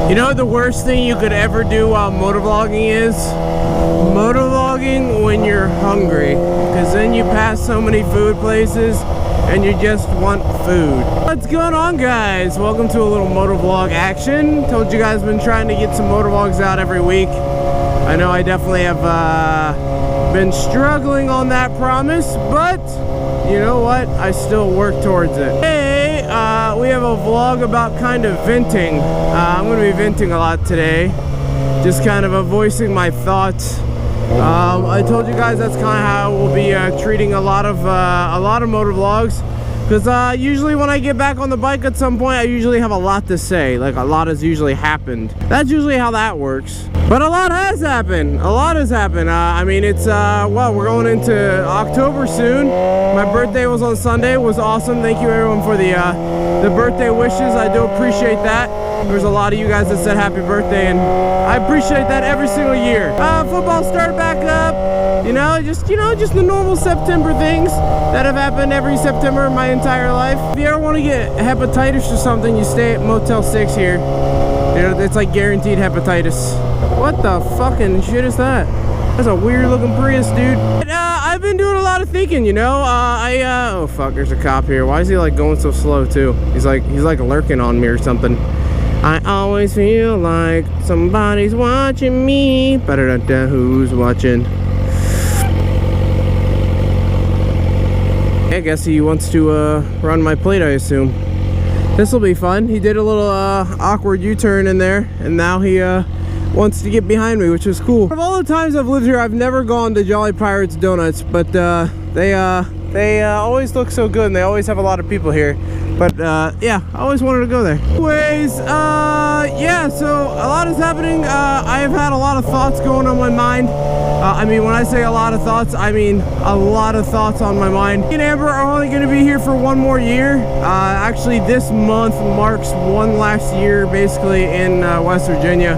You know what the worst thing you could ever do while motovlogging is? Motovlogging when you're hungry, because then you pass so many food places and you just want food. What's going on, guys? Welcome to a little motovlog action. Told you guys I've been trying to get some motovlogs out every week. I know I definitely have been struggling on that promise, but you know what? I still work towards it. Hey, we have a vlog about kind of venting. I'm going to be venting a lot today. Just kind of voicing my thoughts. I told you guys that's kind of how we'll be treating a lot of motovlogs. Because usually when I get back on the bike at some point, I usually have a lot to say. Like, a lot has usually happened. That's usually how that works. But a lot has happened. A lot has happened. I mean, it's, well, we're going into October soon. My birthday was on Sunday. It was awesome. Thank you, everyone, for the birthday wishes. I do appreciate that. There's a lot of you guys that said happy birthday, and I appreciate that every single year. Football started back up. Just the normal September things that have happened every September my entire life. If you ever want to get hepatitis or something, you stay at Motel 6 here. You know, it's like guaranteed hepatitis. What the fucking shit is that? That's a weird looking Prius, dude. I've been doing a lot of thinking, you know. Oh fuck, there's a cop here. Why is he like going so slow too? He's like lurking on me or something. I always feel like somebody's watching me. Ba-da-da-da, who's watching? I guess he wants to run my plate, I assume. This will be fun. He did a little awkward U-turn in there, and now he wants to get behind me, which is cool. Of all the times I've lived here, I've never gone to Jolly Pirates Donuts, but they always look so good, and they always have a lot of people here. But yeah, I always wanted to go there. Anyways, yeah, so a lot is happening. I have had a lot of thoughts going on my mind. I mean, when I say a lot of thoughts, I mean a lot of thoughts on my mind. Me and Amber are only going to be here for one more year. Actually, this month marks one last year, basically, in West Virginia.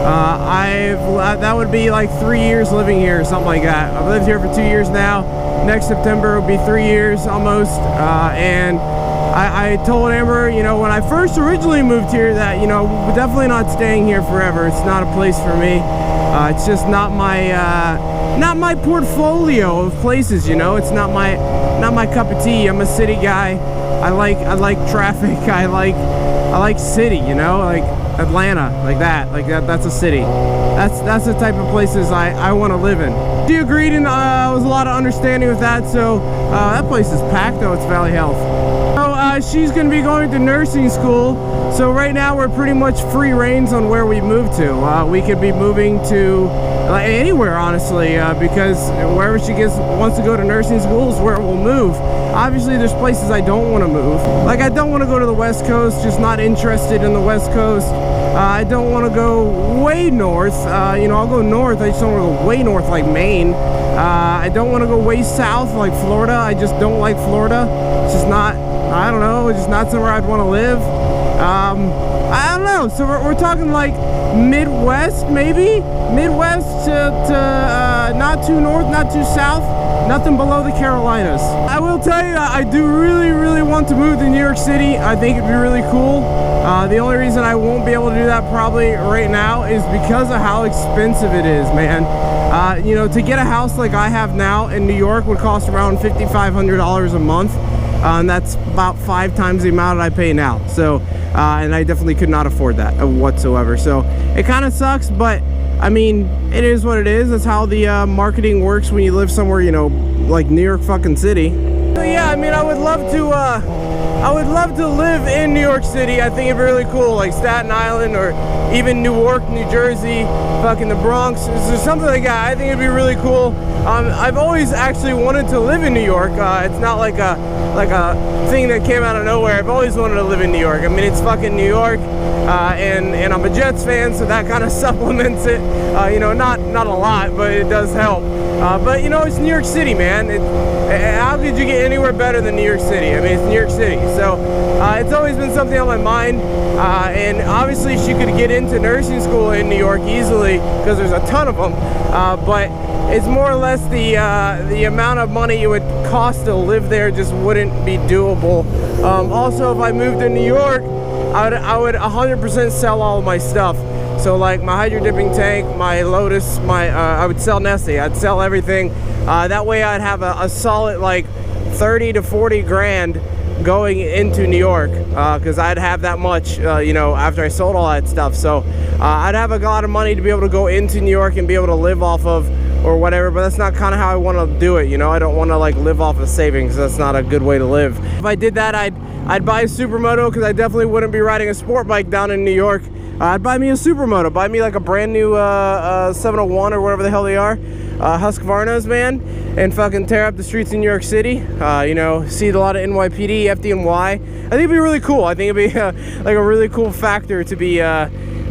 That would be like 3 years living here or something like that. I've lived here for 2 years now. Next September will be 3 years almost, and I told Amber, you know, when I first originally moved here that, you know, we're definitely not staying here forever. It's not a place for me. It's just not my portfolio of places, you know. It's not my cup of tea. I'm a city guy. I like traffic. I like city, you know, like Atlanta, like that. That's a city. That's the type of places I want to live in. She agreed, and there was a lot of understanding with that. So that place is packed, though. It's Valley Health. So she's going to be going to nursing school. So right now we're pretty much free reins on where we move to. We could be moving to anywhere, honestly, because wherever she wants to go to nursing school is where we'll move. Obviously, there's places I don't want to move. Like, I don't want to go to the West Coast, just not interested in the West Coast. I don't want to go way north. You know, I'll go north. I just don't want to go way north like Maine. I don't want to go way south like Florida. I just don't like Florida. It's just not, I don't know, it's just not somewhere I'd want to live. I don't know. So we're talking like Midwest, maybe? Midwest to not too north, not too south. Nothing below the Carolinas. I will tell you, I do really want to move to New York City. I think it'd be really cool. The only reason I won't be able to do that probably right now is because of how expensive it is, man. You know, to get a house like I have now in New York would cost around $5,500 a month. And that's about 5 times the amount I pay now. So, and I definitely could not afford that whatsoever. So it kind of sucks, but I mean, it is what it is. That's how the marketing works when you live somewhere, you know, like New York fucking City. So yeah, I mean, I would love to live in New York City. I think it'd be really cool, like Staten Island or even Newark, New Jersey, fucking the Bronx, or something like that. I think it'd be really cool. I've always actually wanted to live in New York. It's not like a thing that came out of nowhere. I've always wanted to live in New York. I mean, it's fucking New York, and I'm a Jets fan, so that kind of supplements it. You know, not a lot, but it does help. But you know, it's New York City, man. How could you get anywhere better than New York City? I mean, it's New York City. So it's always been something on my mind. And obviously she could get into nursing school in New York easily because there's a ton of them. But it's more or less the amount of money it would cost to live there just wouldn't be doable. Also, if I moved to New York, I would 100% sell all of my stuff. So like my hydro dipping tank, my Lotus, I would sell Nessie. I'd sell everything. That way I'd have a solid like 30 to 40 grand going into New York, because I'd have that much, you know, after I sold all that stuff. So I'd have a lot of money to be able to go into New York and be able to live off of or whatever, but that's not kind of how I want to do it, you know. I don't want to like live off of savings. That's not a good way to live. If I did that, I'd buy a supermoto, because I definitely wouldn't be riding a sport bike down in New York. I'd buy me a supermoto, buy me like a brand new 701 or whatever the hell they are, Husqvarnas, man, and fucking tear up the streets in New York City. You know, see a lot of NYPD, FDNY. I think it'd be really cool. I think it'd be like a really cool factor to be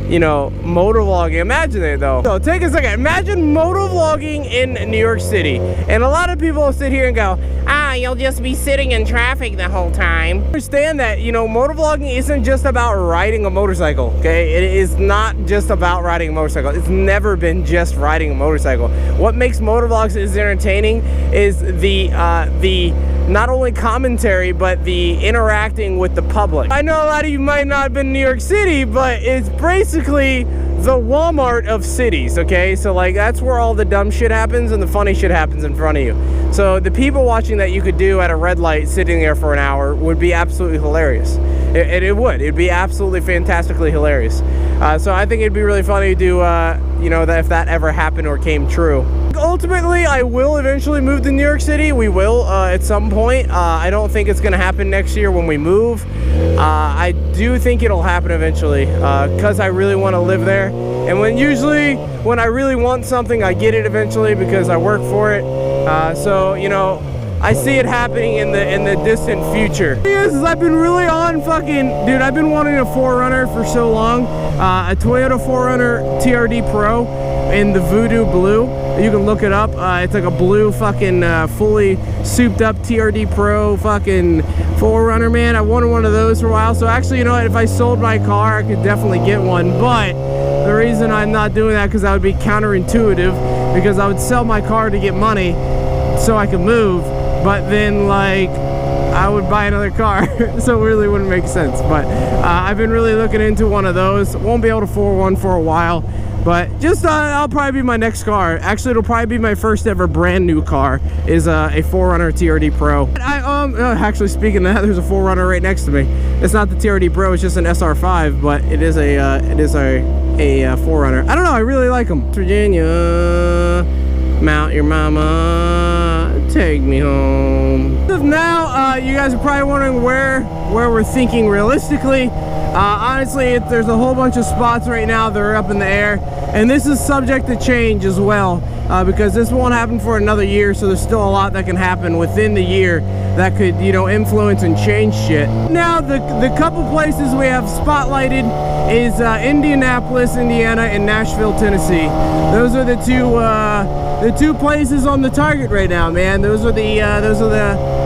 you know, motovlogging. Imagine it though. So take a second. Imagine motovlogging in New York City. And a lot of people will sit here and go, you'll just be sitting in traffic the whole time. Understand that, you know, motovlogging isn't just about riding a motorcycle, okay? It is not just about riding a motorcycle. It's never been just riding a motorcycle. What makes motovlogs is entertaining is the not only commentary, but the interacting with the public. I know a lot of you might not have been in New York City, but it's basically the Walmart of cities, okay? So like that's where all the dumb shit happens and the funny shit happens in front of you. So the people watching that you could do at a red light sitting there for an hour would be absolutely hilarious. It would. It'd be absolutely fantastically hilarious. So I think it'd be really funny to do, you know, that if that ever happened or came true. Ultimately, I will eventually move to New York City. We will at some point. I don't think it's going to happen next year when we move. I do think it'll happen eventually, because I really want to live there. And when I really want something, I get it eventually because I work for it. So, you know, I see it happening in the distant future. Yes, I've been really on fucking, dude, I've been wanting a 4Runner for so long. A Toyota 4Runner TRD Pro in the Voodoo Blue. You can look it up. It's like a blue fucking fully souped up TRD Pro fucking 4Runner, man. I wanted one of those for a while. So actually, you know what, if I sold my car, I could definitely get one. But the reason I'm not doing that, because that would be counterintuitive, because I would sell my car to get money so I could move, but then like I would buy another car. So it really wouldn't make sense. But I've been really looking into one of those. Won't be able to afford one for a while, but just I'll probably be my next car. Actually, it'll probably be my first ever brand new car, is a 4Runner TRD Pro. Actually, speaking of that, there's a 4Runner right next to me. It's not the TRD Pro, it's just an SR5, but it is a 4Runner. I don't know, I really like them. Virginia, mount your mama, take me home. Now, you guys are probably wondering where we're thinking realistically. Honestly, there's a whole bunch of spots right now that are up in the air, and this is subject to change as well, because this won't happen for another year, so there's still a lot that can happen within the year that could, you know, influence and change shit. Now, the couple places we have spotlighted is Indianapolis, Indiana, and Nashville, Tennessee. Those are the two places on the target right now, man. Those are the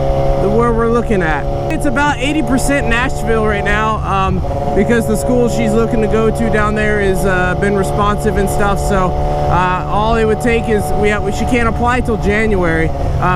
where we're looking at. It's about 80% Nashville right now, because the school she's looking to go to down there has been responsive and stuff. So all it would take is she can't apply till January.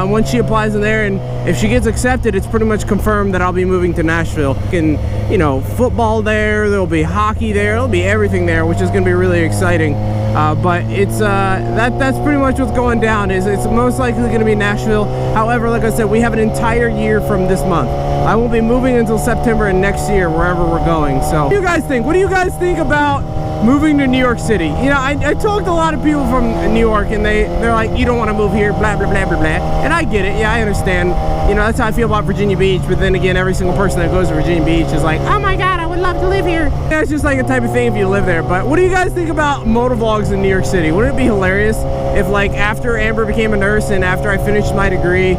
Once she applies in there, and if she gets accepted, it's pretty much confirmed that I'll be moving to Nashville. And you know, football there, there'll be hockey there, there'll be everything there, which is going to be really exciting. But it's that's pretty much what's going down. It's most likely going to be Nashville. However, like I said, we have an entire year from this month. I won't be moving until September and next year, wherever we're going. So what do you guys think? What do you guys think about moving to New York City? You know, I talked to a lot of people from New York, and they're like, you don't want to move here, blah blah blah blah blah. And I get it. Yeah, I understand. You know, that's how I feel about Virginia Beach. But then again, every single person that goes to Virginia Beach is like, oh my god, I would love to live here. Yeah, it's just like a type of thing if you live there. But what do you guys think about motovlogs in New York City? Wouldn't it be hilarious if, like, after Amber became a nurse and after I finished my degree,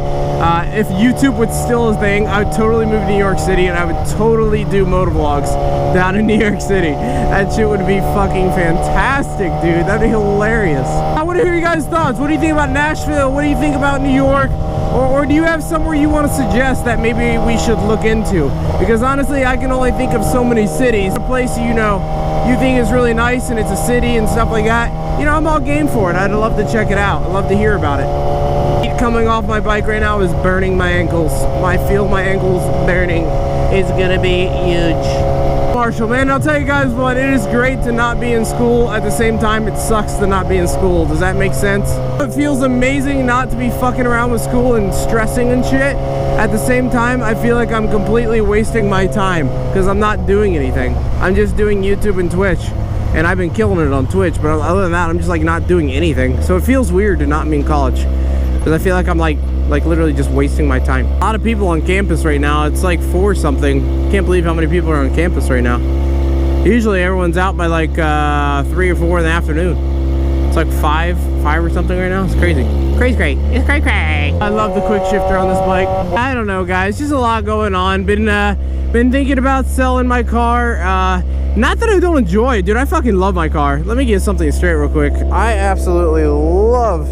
if YouTube was still a thing, I would totally move to New York City and I would totally do motovlogs down in New York City. That shit would be fucking fantastic, dude. That'd be hilarious. I want to hear you guys' thoughts. What do you think about Nashville? What do you think about New York? Or do you have somewhere you want to suggest that maybe we should look into? Because honestly, I can only think of so many cities. A place, you know, you think is really nice and it's a city and stuff like that, you know, I'm all game for it. I'd love to check it out. I'd love to hear about it. Heat coming off my bike right now is burning my ankles. I feel my ankles burning. It's gonna be huge. Marshall, man. I'll tell you guys what, it is great to not be in school. At the same time, it sucks to not be in school. Does that make sense? It feels amazing not to be fucking around with school and stressing and shit. At the same time, I feel like I'm completely wasting my time because I'm not doing anything. I'm just doing YouTube and Twitch. And I've been killing it on Twitch, but other than that, I'm just like not doing anything. So it feels weird to not be in college because I feel like I'm like literally just wasting my time. A lot of people on campus right now. It's like 4 something. Can't believe how many people are on campus right now. Usually everyone's out by like 3 or 4 in the afternoon. It's like 5 or something right now. It's crazy. Crazy. It's crazy. I love the quick shifter on this bike. I don't know, guys. Just a lot going on. Been thinking about selling my car. Not that I don't enjoy it, dude. I fucking love my car. Let me get something straight real quick. I absolutely love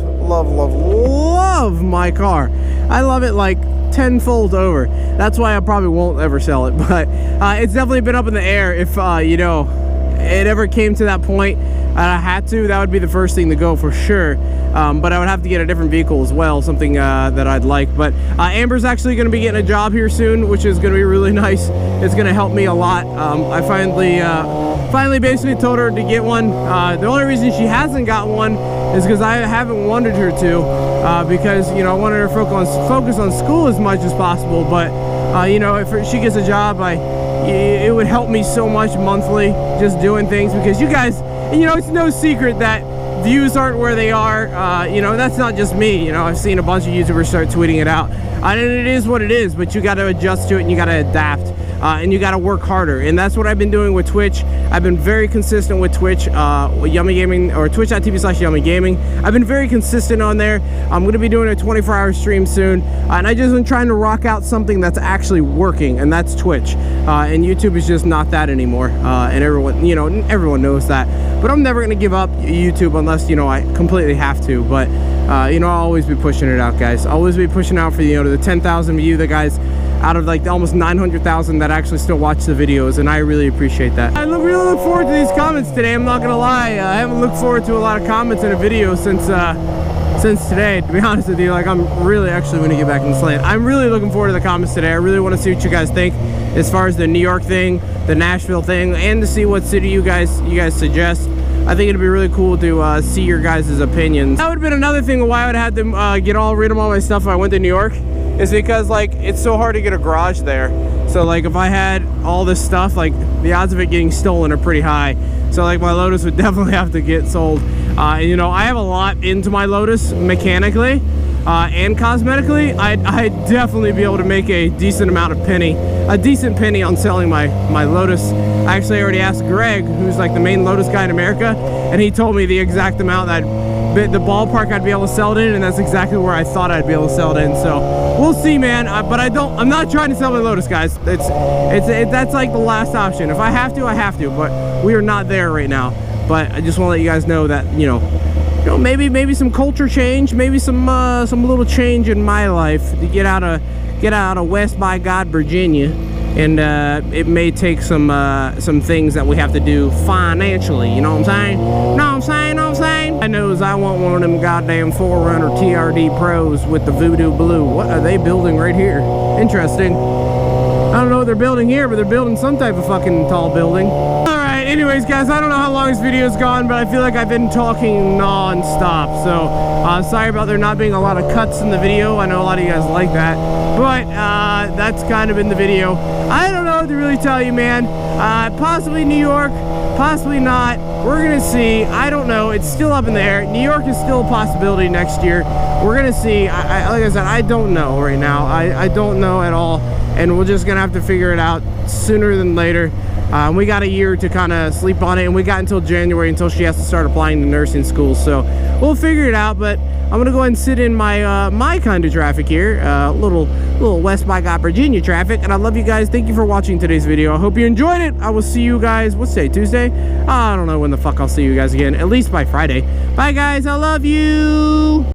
my car. I love it like tenfold over. That's why I probably won't ever sell it. But it's definitely been up in the air. If you know, it ever came to that point and I had to, that would be the first thing to go for sure. But I would have to get a different vehicle as well, something that I'd like. But Amber's actually going to be getting a job here soon, which is going to be really nice. It's going to help me a lot. I finally basically told her to get one. The only reason she hasn't got one is because I haven't wanted her to, because, you know, I wanted her to focus on school as much as possible. But, you know, if she gets a job, it would help me so much monthly just doing things, because you guys, you know, it's no secret that views aren't where they are. You know, that's not just me. You know, I've seen a bunch of YouTubers start tweeting it out. And it is what it is, but you got to adjust to it and you got to adapt. And you got to work harder, and that's what I've been doing with Twitch. I've been very consistent with Twitch, Yummy Gaming, or twitch.tv/Yummy Gaming. I've been very consistent on there. I'm going to be doing a 24-hour stream soon, and I just been trying to rock out something that's actually working, and that's Twitch. And YouTube is just not that anymore, and everyone knows that. But I'm never going to give up YouTube unless, you know, I completely have to. But you know, I'll always be pushing it out, guys. I'll always be pushing out for, you know, the 10,000 of you, the guys out of like almost 900,000 that actually still watch the videos, and I really appreciate that. I really look forward to these comments today. I'm not gonna lie, I haven't looked forward to a lot of comments in a video since today, to be honest with you. Like, I'm really actually gonna get back in this lane. I'm really looking forward to the comments today. I really want to see what you guys think as far as the New York thing, the Nashville thing, and to see what city you guys suggest. I think it'd be really cool to see your guys' opinions. That would have been another thing why I would have had to get rid of all my stuff if I went to New York, is because, like, it's so hard to get a garage there. So, like, if I had all this stuff, like, the odds of it getting stolen are pretty high. So, like, my Lotus would definitely have to get sold. You know, I have a lot into my Lotus mechanically and cosmetically. I'd definitely be able to make a decent amount of decent penny on selling my Lotus. I actually already asked Greg, who's like the main Lotus guy in America, and he told me the exact amount the ballpark I'd be able to sell it in, and that's exactly where I thought I'd be able to sell it in. So we'll see, man. But I'm not trying to sell my Lotus, guys. That's like the last option. If I have to, I have to, but we are not there right now. But I just want to let you guys know that, you know, maybe some culture change, maybe some little change in my life to get out of West by God, Virginia. And it may take some things that we have to do financially, you know what I'm saying? Know what I'm saying? I knows I want one of them goddamn 4Runner TRD Pros with the Voodoo Blue. What are they building right here? Interesting. I don't know what they're building here, but they're building some type of fucking tall building. Alright, anyways, guys, I don't know how long this video's gone, but I feel like I've been talking non-stop. So, sorry about there not being a lot of cuts in the video. I know a lot of you guys like that. But, that's kind of in the video. I don't know what to really tell you, man. Possibly New York, possibly not. We're gonna see. I don't know. It's still up in the air. New York is still a possibility next year. We're gonna see. Like I said, I don't know right now. I don't know at all. And we're just gonna have to figure it out sooner than later. We got a year to kind of sleep on it, and we got until January until she has to start applying to nursing school. So we'll figure it out. But I'm gonna go ahead and sit in my kind of traffic here, little West by God, Virginia traffic. And I love you guys. Thank you for watching today's video. I hope you enjoyed it. I will see you guys. What's today? Tuesday? I don't know when the fuck I'll see you guys again. At least by Friday. Bye, guys. I love you.